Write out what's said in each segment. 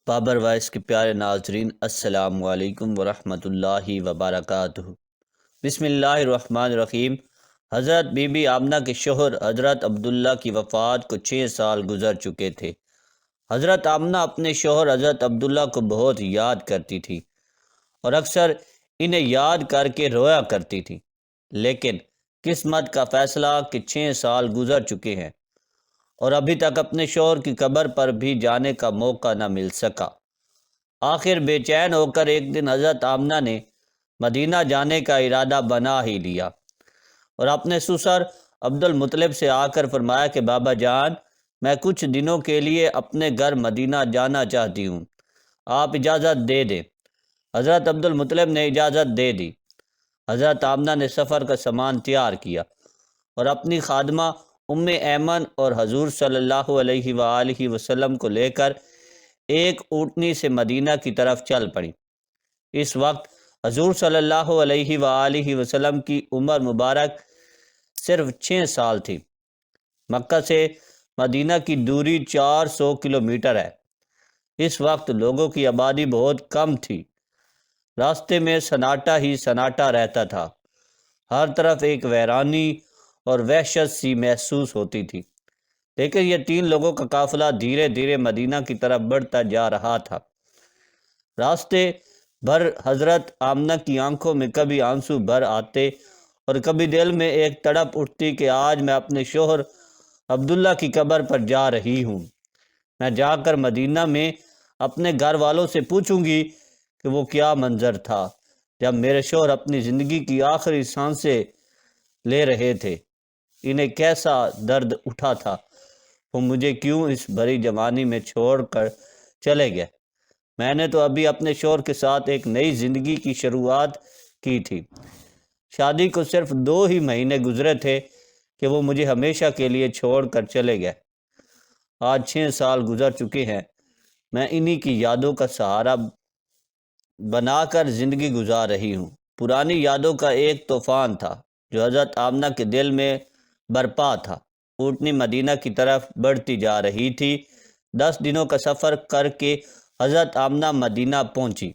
Babar voice کے پیارے ناظرین، السلام علیکم ورحمۃ اللہ وبرکاتہ۔ بسم اللہ الرحمن الرحیم۔ حضرت بی بی آمنہ کے شوہر حضرت عبداللہ کی وفات کو 6 سال گزر چکے تھے۔ حضرت آمنہ اپنے شوہر حضرت عبداللہ کو بہت یاد کرتی تھی اور اکثر انہیں یاد کر کے رویا کرتی تھی، لیکن قسمت کا فیصلہ کہ 6 سال گزر چکے ہیں اور ابھی تک اپنے شوہر کی قبر پر بھی جانے کا موقع نہ مل سکا۔ آخر بے چین ہو کر ایک دن حضرت آمنہ نے مدینہ جانے کا ارادہ بنا ہی لیا اور اپنے سسر عبد المطلب سے آ کر فرمایا کہ بابا جان، میں کچھ دنوں کے لیے اپنے گھر مدینہ جانا چاہتی ہوں، آپ اجازت دے دیں۔ حضرت عبد المطلب نے اجازت دے دی۔ حضرت آمنہ نے سفر کا سامان تیار کیا اور اپنی خادمہ ام ایمن اور حضور صلی اللہ علیہ وآلہ وسلم کو لے کر ایک اونٹنی سے مدینہ کی طرف چل پڑی۔ اس وقت حضور صلی اللہ علیہ وآلہ وسلم کی عمر مبارک صرف 6 سال تھی۔ مکہ سے مدینہ کی دوری 400 کلومیٹر ہے۔ اس وقت لوگوں کی آبادی بہت کم تھی۔ راستے میں سناٹا ہی سناٹا رہتا تھا۔ ہر طرف ایک ویرانی اور وحشت سی محسوس ہوتی تھی، لیکن یہ 3 لوگوں کا قافلہ دھیرے دھیرے مدینہ کی طرف بڑھتا جا رہا تھا۔ راستے بھر حضرت آمنہ کی آنکھوں میں کبھی آنسو بھر آتے اور کبھی دل میں ایک تڑپ اٹھتی کہ آج میں اپنے شوہر عبداللہ کی قبر پر جا رہی ہوں۔ میں جا کر مدینہ میں اپنے گھر والوں سے پوچھوں گی کہ وہ کیا منظر تھا جب میرے شوہر اپنی زندگی کی آخری سانسیں لے رہے تھے، انہیں کیسا درد اٹھا تھا، وہ مجھے کیوں اس بھری جوانی میں چھوڑ کر چلے گئے۔ میں نے تو ابھی اپنے شوہر کے ساتھ ایک نئی زندگی کی شروعات کی تھی۔ شادی کو صرف 2 ہی مہینے گزرے تھے کہ وہ مجھے ہمیشہ کے لیے چھوڑ کر چلے گئے۔ آج 6 سال گزر چکے ہیں۔ میں انہی کی یادوں کا سہارا بنا کر زندگی گزار رہی ہوں۔ پرانی یادوں کا ایک طوفان تھا جو حضرت آمنہ کے دل میں برپا تھا۔ اونٹنی مدینہ کی طرف بڑھتی جا رہی تھی۔ 10 دنوں کا سفر کر کے حضرت آمنہ مدینہ پہنچی۔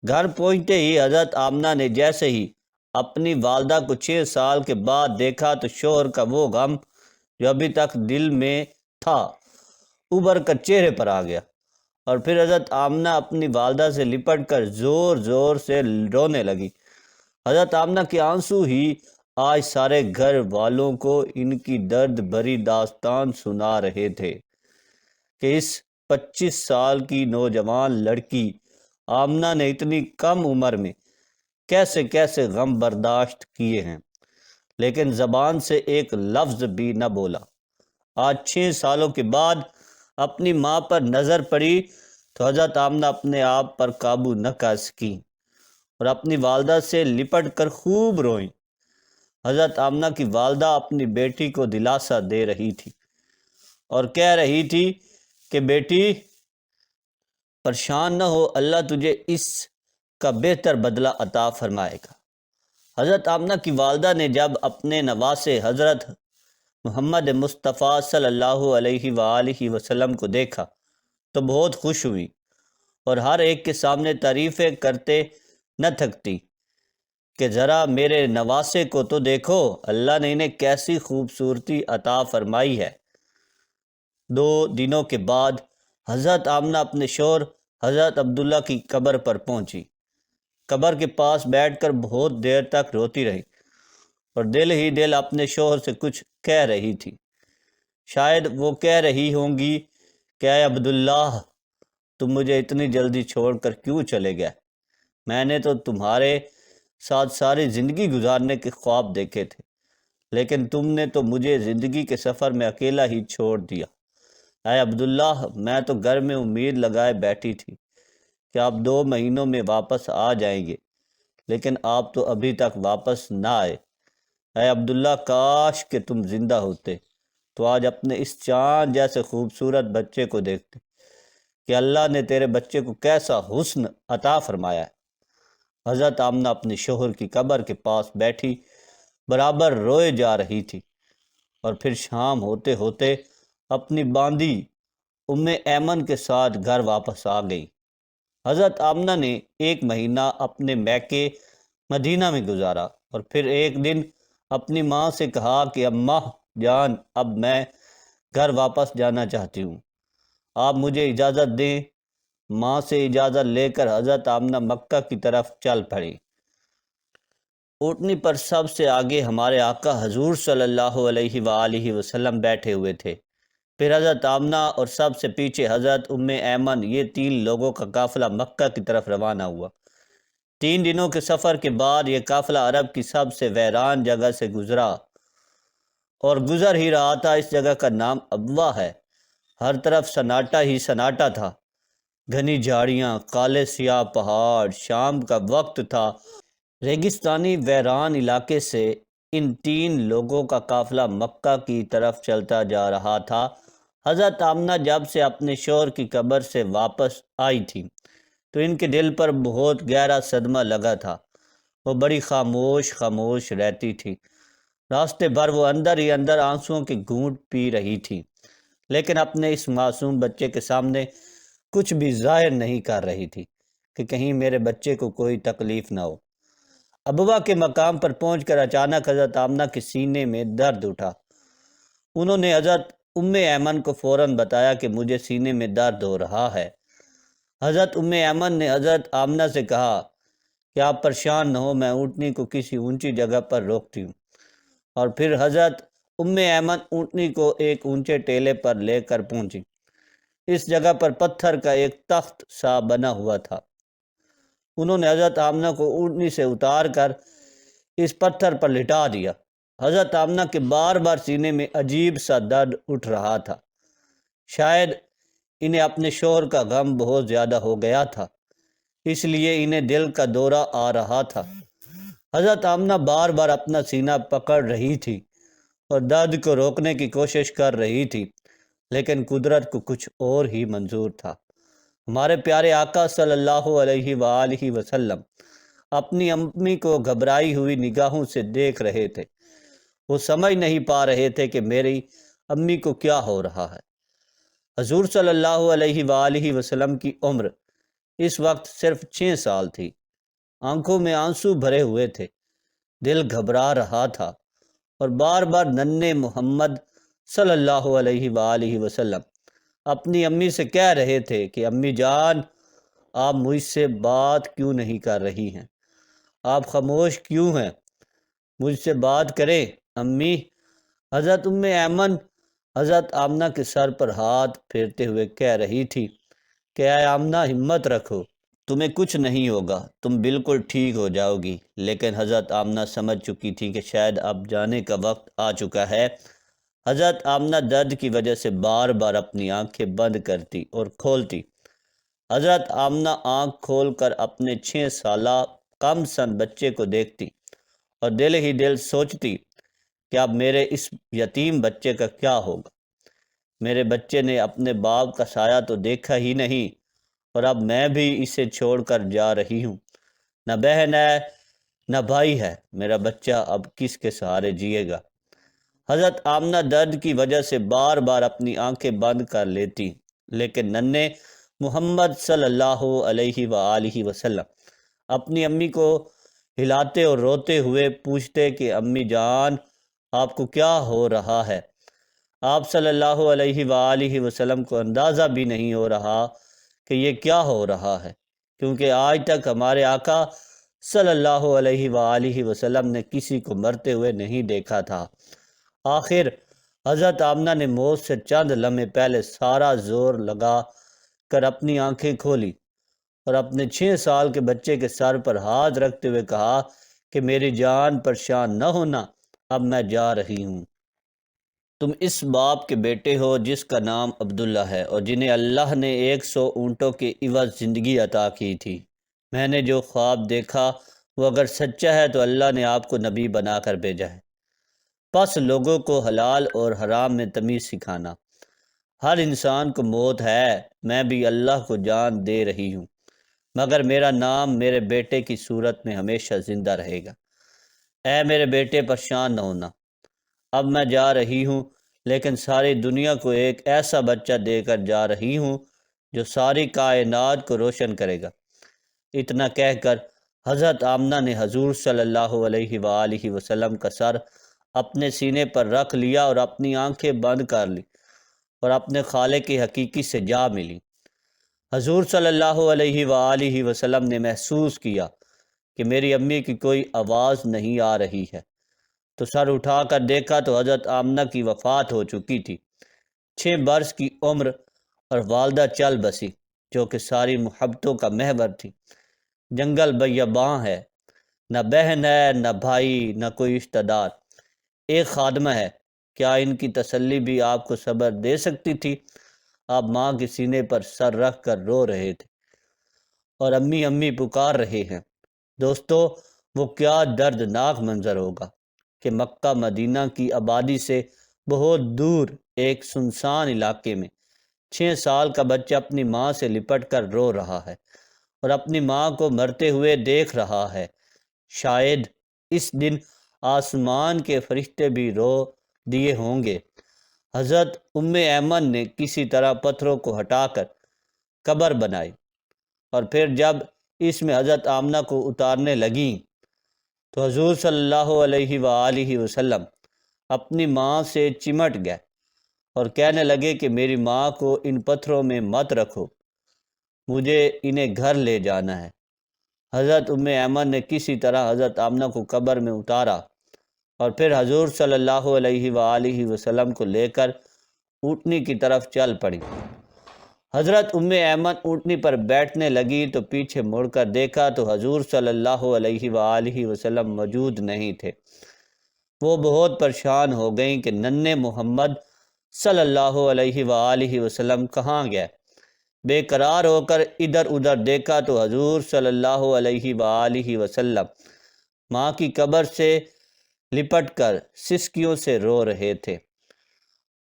گھر پہنچتے ہی حضرت آمنہ نے جیسے ہی اپنی والدہ کو 6 سال کے بعد دیکھا تو شوہر کا وہ غم جو ابھی تک دل میں تھا ابھر کر چہرے پر آ گیا، اور پھر حضرت آمنہ اپنی والدہ سے لپٹ کر زور زور سے رونے لگی۔ حضرت آمنہ کے آنسو ہی آج سارے گھر والوں کو ان کی درد بھری داستان سنا رہے تھے کہ اس 25 سال کی نوجوان لڑکی آمنہ نے اتنی کم عمر میں کیسے کیسے غم برداشت کیے ہیں، لیکن زبان سے ایک لفظ بھی نہ بولا۔ آج 6 سالوں کے بعد اپنی ماں پر نظر پڑی تو حضرت آمنہ اپنے آپ پر قابو نہ کر سکیں اور اپنی والدہ سے لپٹ کر خوب روئیں۔ حضرت آمنہ کی والدہ اپنی بیٹی کو دلاسا دے رہی تھی اور کہہ رہی تھی کہ بیٹی پریشان نہ ہو، اللہ تجھے اس کا بہتر بدلہ عطا فرمائے گا۔ حضرت آمنہ کی والدہ نے جب اپنے نواسے حضرت محمد مصطفیٰ صلی اللہ علیہ وآلہ وسلم کو دیکھا تو بہت خوش ہوئی اور ہر ایک کے سامنے تعریفیں کرتے نہ تھکتی کہ ذرا میرے نواسے کو تو دیکھو، اللہ نے انہیں کیسی خوبصورتی عطا فرمائی ہے۔ 2 دنوں کے بعد حضرت آمنہ اپنے شوہر حضرت عبداللہ کی قبر پر پہنچی۔ قبر کے پاس بیٹھ کر بہت دیر تک روتی رہی اور دل ہی دل اپنے شوہر سے کچھ کہہ رہی تھی۔ شاید وہ کہہ رہی ہوں گی کہ اے عبداللہ، تم مجھے اتنی جلدی چھوڑ کر کیوں چلے گئے؟ میں نے تو تمہارے ساتھ ساری زندگی گزارنے کے خواب دیکھے تھے، لیکن تم نے تو مجھے زندگی کے سفر میں اکیلا ہی چھوڑ دیا۔ اے عبداللہ، میں تو گھر میں امید لگائے بیٹھی تھی کہ آپ 2 مہینوں میں واپس آ جائیں گے، لیکن آپ تو ابھی تک واپس نہ آئے۔ اے عبداللہ، کاش کہ تم زندہ ہوتے تو آج اپنے اس چاند جیسے خوبصورت بچے کو دیکھتے کہ اللہ نے تیرے بچے کو کیسا حسن عطا فرمایا ہے۔ حضرت آمنہ اپنے شوہر کی قبر کے پاس بیٹھی برابر روئے جا رہی تھی، اور پھر شام ہوتے ہوتے اپنی باندھی ام ایمن کے ساتھ گھر واپس آ گئی۔ حضرت آمنہ نے 1 مہینہ اپنے میکے مدینہ میں گزارا اور پھر ایک دن اپنی ماں سے کہا کہ اماں جان، اب میں گھر واپس جانا چاہتی ہوں، آپ مجھے اجازت دیں۔ ماں سے اجازت لے کر حضرت آمنہ مکہ کی طرف چل پڑی۔ اونٹنی پر سب سے آگے ہمارے آقا حضور صلی اللہ علیہ وآلہ وسلم بیٹھے ہوئے تھے، پھر حضرت آمنہ اور سب سے پیچھے حضرت ام ایمن۔ یہ 3 لوگوں کا قافلہ مکہ کی طرف روانہ ہوا۔ 3 دنوں کے سفر کے بعد یہ قافلہ عرب کی سب سے ویران جگہ سے گزرا اور گزر ہی رہا تھا۔ اس جگہ کا نام ابوا ہے۔ ہر طرف سناٹا ہی سناٹا تھا، گھنی جھاڑیاں، کالے سیاہ پہاڑ۔ شام کا وقت تھا۔ ریگستانی ویران علاقے سے ان 3 لوگوں کا قافلہ مکہ کی طرف چلتا جا رہا تھا۔ حضرت آمنہ جب سے اپنے شوہر کی قبر سے واپس آئی تھی تو ان کے دل پر بہت گہرا صدمہ لگا تھا۔ وہ بڑی خاموش رہتی تھی۔ راستے بھر وہ اندر ہی اندر آنسوؤں کے گھونٹ پی رہی تھی، لیکن اپنے اس معصوم بچے کے سامنے کچھ بھی ظاہر نہیں کر رہی تھی کہ کہیں میرے بچے کو کوئی تکلیف نہ ہو۔ ابوا کے مقام پر پہنچ کر اچانک حضرت آمنہ کے سینے میں درد اٹھا۔ انہوں نے حضرت ام ایمن کو فوراً بتایا کہ مجھے سینے میں درد ہو رہا ہے۔ حضرت ام ایمن نے حضرت آمنہ سے کہا کہ آپ پریشان نہ ہو، میں اونٹنی کو کسی اونچی جگہ پر روکتی ہوں۔ اور پھر حضرت ام ایمن اونٹنی کو ایک اونچے ٹیلے پر لے کر پہنچی۔ اس جگہ پر پتھر کا ایک تخت سا بنا ہوا تھا۔ انہوں نے حضرت آمنہ کو اونٹنی سے اتار کر اس پتھر پر لٹا دیا۔ حضرت آمنہ کے بار بار سینے میں عجیب سا درد اٹھ رہا تھا۔ شاید انہیں اپنے شوہر کا غم بہت زیادہ ہو گیا تھا، اس لیے انہیں دل کا دورہ آ رہا تھا۔ حضرت آمنہ بار بار اپنا سینہ پکڑ رہی تھی اور درد کو روکنے کی کوشش کر رہی تھی، لیکن قدرت کو کچھ اور ہی منظور تھا۔ ہمارے پیارے آقا صلی اللہ علیہ وآلہ وسلم اپنی امی کو گھبرائی ہوئی نگاہوں سے دیکھ رہے تھے۔ وہ سمجھ نہیں پا رہے تھے کہ میری امی کو کیا ہو رہا ہے۔ حضور صلی اللہ علیہ وآلہ وسلم کی عمر اس وقت صرف 6 سال تھی۔ آنکھوں میں آنسو بھرے ہوئے تھے، دل گھبرا رہا تھا اور بار بار ننھے محمد صلی اللہ علیہ وآلہ وسلم اپنی امی سے کہہ رہے تھے کہ امی جان، آپ مجھ سے بات کیوں نہیں کر رہی ہیں؟ آپ خاموش کیوں ہیں؟ مجھ سے بات کریں امی۔ حضرت ام ایمن حضرت آمنہ کے سر پر ہاتھ پھیرتے ہوئے کہہ رہی تھی کہ اے آمنہ، ہمت رکھو، تمہیں کچھ نہیں ہوگا، تم بالکل ٹھیک ہو جاؤ گی۔ لیکن حضرت آمنہ سمجھ چکی تھی کہ شاید اب جانے کا وقت آ چکا ہے۔ حضرت آمنہ درد کی وجہ سے بار بار اپنی آنکھیں بند کرتی اور کھولتی۔ حضرت آمنہ آنکھ کھول کر اپنے 6 سالہ کم سن بچے کو دیکھتی اور دل ہی دل سوچتی کہ اب میرے اس یتیم بچے کا کیا ہوگا۔ میرے بچے نے اپنے باپ کا سایہ تو دیکھا ہی نہیں، اور اب میں بھی اسے چھوڑ کر جا رہی ہوں۔ نہ بہن ہے نہ بھائی ہے، میرا بچہ اب کس کے سہارے جیے گا؟ حضرت آمنہ درد کی وجہ سے بار بار اپنی آنکھیں بند کر لیتی، لیکن ننھے محمد صلی اللہ علیہ وآلہ وسلم اپنی امی کو ہلاتے اور روتے ہوئے پوچھتے کہ امی جان، آپ کو کیا ہو رہا ہے؟ آپ صلی اللہ علیہ وآلہ وسلم کو اندازہ بھی نہیں ہو رہا کہ یہ کیا ہو رہا ہے، کیونکہ آج تک ہمارے آقا صلی اللہ علیہ وآلہ وسلم نے کسی کو مرتے ہوئے نہیں دیکھا تھا۔ آخر حضرت آمنہ نے موت سے چند لمحے پہلے سارا زور لگا کر اپنی آنکھیں کھولی اور اپنے 6 سال کے بچے کے سر پر ہاتھ رکھتے ہوئے کہا کہ میری جان، پریشان نہ ہونا، اب میں جا رہی ہوں۔ تم اس باپ کے بیٹے ہو جس کا نام عبداللہ ہے اور جنہیں اللہ نے 100 اونٹوں کے عوض زندگی عطا کی تھی۔ میں نے جو خواب دیکھا وہ اگر سچا ہے تو اللہ نے آپ کو نبی بنا کر بھیجا ہے۔ پس لوگوں کو حلال اور حرام میں تمیز سکھانا۔ ہر انسان کو موت ہے، میں بھی اللہ کو جان دے رہی ہوں، مگر میرا نام میرے بیٹے کی صورت میں ہمیشہ زندہ رہے گا۔ اے میرے بیٹے، پریشان نہ ہونا، اب میں جا رہی ہوں، لیکن ساری دنیا کو ایک ایسا بچہ دے کر جا رہی ہوں جو ساری کائنات کو روشن کرے گا۔ اتنا کہہ کر حضرت آمنہ نے حضور صلی اللہ علیہ وآلہ وسلم کا سر اپنے سینے پر رکھ لیا اور اپنی آنکھیں بند کر لی اور اپنے خالق کی حقیقی سے جا ملی۔ حضور صلی اللہ علیہ وآلہ وسلم نے محسوس کیا کہ میری امی کی کوئی آواز نہیں آ رہی ہے، تو سر اٹھا کر دیکھا تو حضرت آمنہ کی وفات ہو چکی تھی۔ 6 برس کی عمر اور والدہ چل بسی، جو کہ ساری محبتوں کا محور تھی۔ جنگل بیاباں ہے، نہ بہن ہے، نہ بھائی، نہ کوئی رشتہ دار، ایک خادمہ ہے۔ کیا ان کی تسلی بھی آپ کو صبر دے سکتی تھی؟ آپ ماں کے سینے پر سر رکھ کر رو رہے تھے اور امی امی پکار رہے ہیں۔ دوستو، وہ کیا دردناک منظر ہوگا کہ مکہ مدینہ کی آبادی سے بہت دور ایک سنسان علاقے میں 6 سال کا بچہ اپنی ماں سے لپٹ کر رو رہا ہے اور اپنی ماں کو مرتے ہوئے دیکھ رہا ہے۔ شاید اس دن آسمان کے فرشتے بھی رو دیے ہوں گے۔ حضرت ام ایمن نے کسی طرح پتھروں کو ہٹا کر قبر بنائی، اور پھر جب اس میں حضرت آمنہ کو اتارنے لگیں تو حضور صلی اللہ علیہ وآلہ وسلم اپنی ماں سے چمٹ گئے اور کہنے لگے کہ میری ماں کو ان پتھروں میں مت رکھو، مجھے انہیں گھر لے جانا ہے۔ حضرت ام ایمن نے کسی طرح حضرت آمنہ کو قبر میں اتارا اور پھر حضور صلی اللہ علیہ وآلہ وسلم کو لے کر اونٹنی کی طرف چل پڑی۔ حضرت ام ایمن اونٹنی پر بیٹھنے لگی تو پیچھے مڑ کر دیکھا تو حضور صلی اللہ علیہ وآلہ وسلم موجود نہیں تھے۔ وہ بہت پریشان ہو گئیں کہ ننھے محمد صلی اللہ علیہ وآلہ وسلم کہاں گئے۔ بے قرار ہو کر ادھر ادھر دیکھا تو حضور صلی اللہ علیہ وآلہ وسلم ماں کی قبر سے لپٹ کر سسکیوں سے رو رہے تھے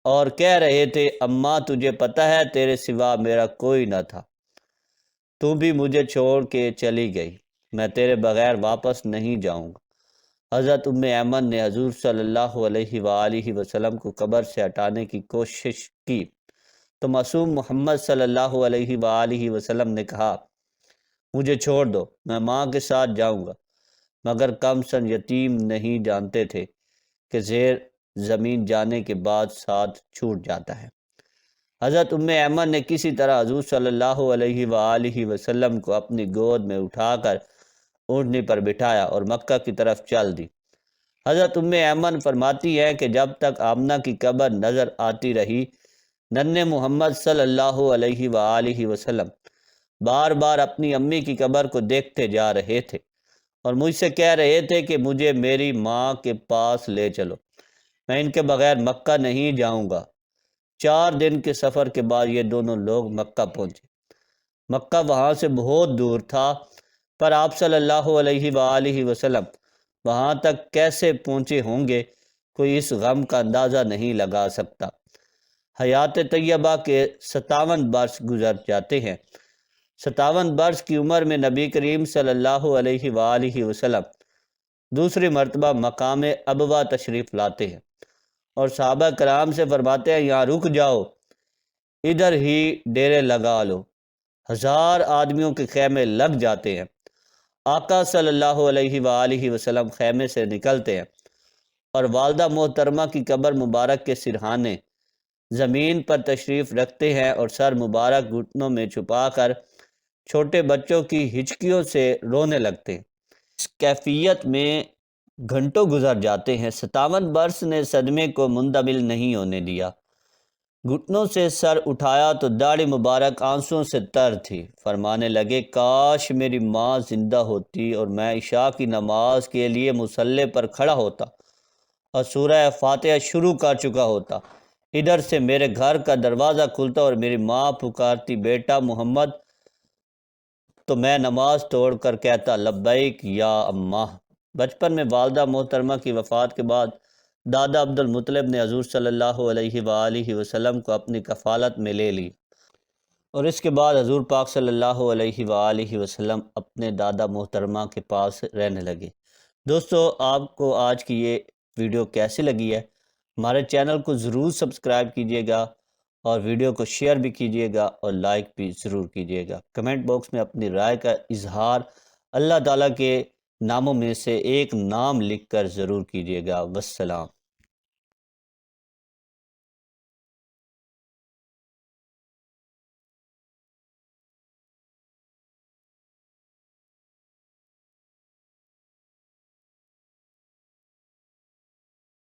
اور کہہ رہے تھے، اماں تجھے پتہ ہے تیرے سوا میرا کوئی نہ تھا، تو بھی مجھے چھوڑ کے چلی گئی، میں تیرے بغیر واپس نہیں جاؤں گا۔ حضرت ام ایمن نے حضور صلی اللہ علیہ وآلہ وسلم کو قبر سے ہٹانے کی کوشش کی تو معصوم محمد صلی اللہ علیہ وآلہ وسلم نے کہا، مجھے چھوڑ دو، میں ماں کے ساتھ جاؤں گا۔ مگر کم سن یتیم نہیں جانتے تھے کہ زیر زمین جانے کے بعد ساتھ چھوٹ جاتا ہے۔ حضرت ام ایمن نے کسی طرح حضور صلی اللہ علیہ وآلہ وسلم کو اپنی گود میں اٹھا کر اونٹنی پر بٹھایا اور مکہ کی طرف چل دی۔ حضرت ام ایمن فرماتی ہے کہ جب تک آمنہ کی قبر نظر آتی رہی، ننھے محمد صلی اللہ علیہ وآلہ وسلم بار بار اپنی امی کی قبر کو دیکھتے جا رہے تھے اور مجھ سے کہہ رہے تھے کہ مجھے میری ماں کے پاس لے چلو، میں ان کے بغیر مکہ نہیں جاؤں گا۔ 4 دن کے سفر کے بعد یہ دونوں لوگ مکہ پہنچے۔ مکہ وہاں سے بہت دور تھا، پر آپ صلی اللہ علیہ وآلہ وسلم وہاں تک کیسے پہنچے ہوں گے، کوئی اس غم کا اندازہ نہیں لگا سکتا۔ حیات طیبہ کے 57 برس گزر جاتے ہیں۔ 57 برس کی عمر میں نبی کریم صلی اللہ علیہ وآلہ وسلم دوسری مرتبہ مقام ابوا تشریف لاتے ہیں اور صحابہ کرام سے فرماتے ہیں، یہاں رک جاؤ، ادھر ہی ڈیرے لگا لو۔ 1000 آدمیوں کے خیمے لگ جاتے ہیں۔ آقا صلی اللہ علیہ وآلہ وسلم خیمے سے نکلتے ہیں اور والدہ محترمہ کی قبر مبارک کے سرہانے زمین پر تشریف رکھتے ہیں اور سر مبارک گھٹنوں میں چھپا کر چھوٹے بچوں کی ہچکیوں سے رونے لگتے ہیں۔ اس کیفیت میں گھنٹوں گزر جاتے ہیں۔ 57 برس نے صدمے کو مندمل نہیں ہونے دیا۔ گھٹنوں سے سر اٹھایا تو داڑھی مبارک آنسوؤں سے تر تھی۔ فرمانے لگے، کاش میری ماں زندہ ہوتی اور میں عشاء کی نماز کے لیے مصلی پر کھڑا ہوتا اور سورہ فاتحہ شروع کر چکا ہوتا۔ ادھر سے میرے گھر کا دروازہ کھلتا اور میری ماں پکارتی، بیٹا محمد، تو میں نماز توڑ کر کہتا، لبیک یا اماں۔ بچپن میں والدہ محترمہ کی وفات کے بعد دادا عبد المطلب نے حضور صلی اللہ علیہ وآلہ وسلم کو اپنی کفالت میں لے لی اور اس کے بعد حضور پاک صلی اللہ علیہ وآلہ وسلم اپنے دادا محترمہ کے پاس رہنے لگے۔ دوستو، آپ کو آج کی یہ ویڈیو کیسی لگی ہے ہمارے چینل کو ضرور سبسکرائب کیجیے گا اور ویڈیو کو شیئر بھی کیجیے گا اور لائک بھی ضرور کیجیے گا۔ کمنٹ باکس میں اپنی رائے کا اظہار اللہ تعالیٰ کے ناموں میں سے ایک نام لکھ کر ضرور کیجیے گا۔ والسلام۔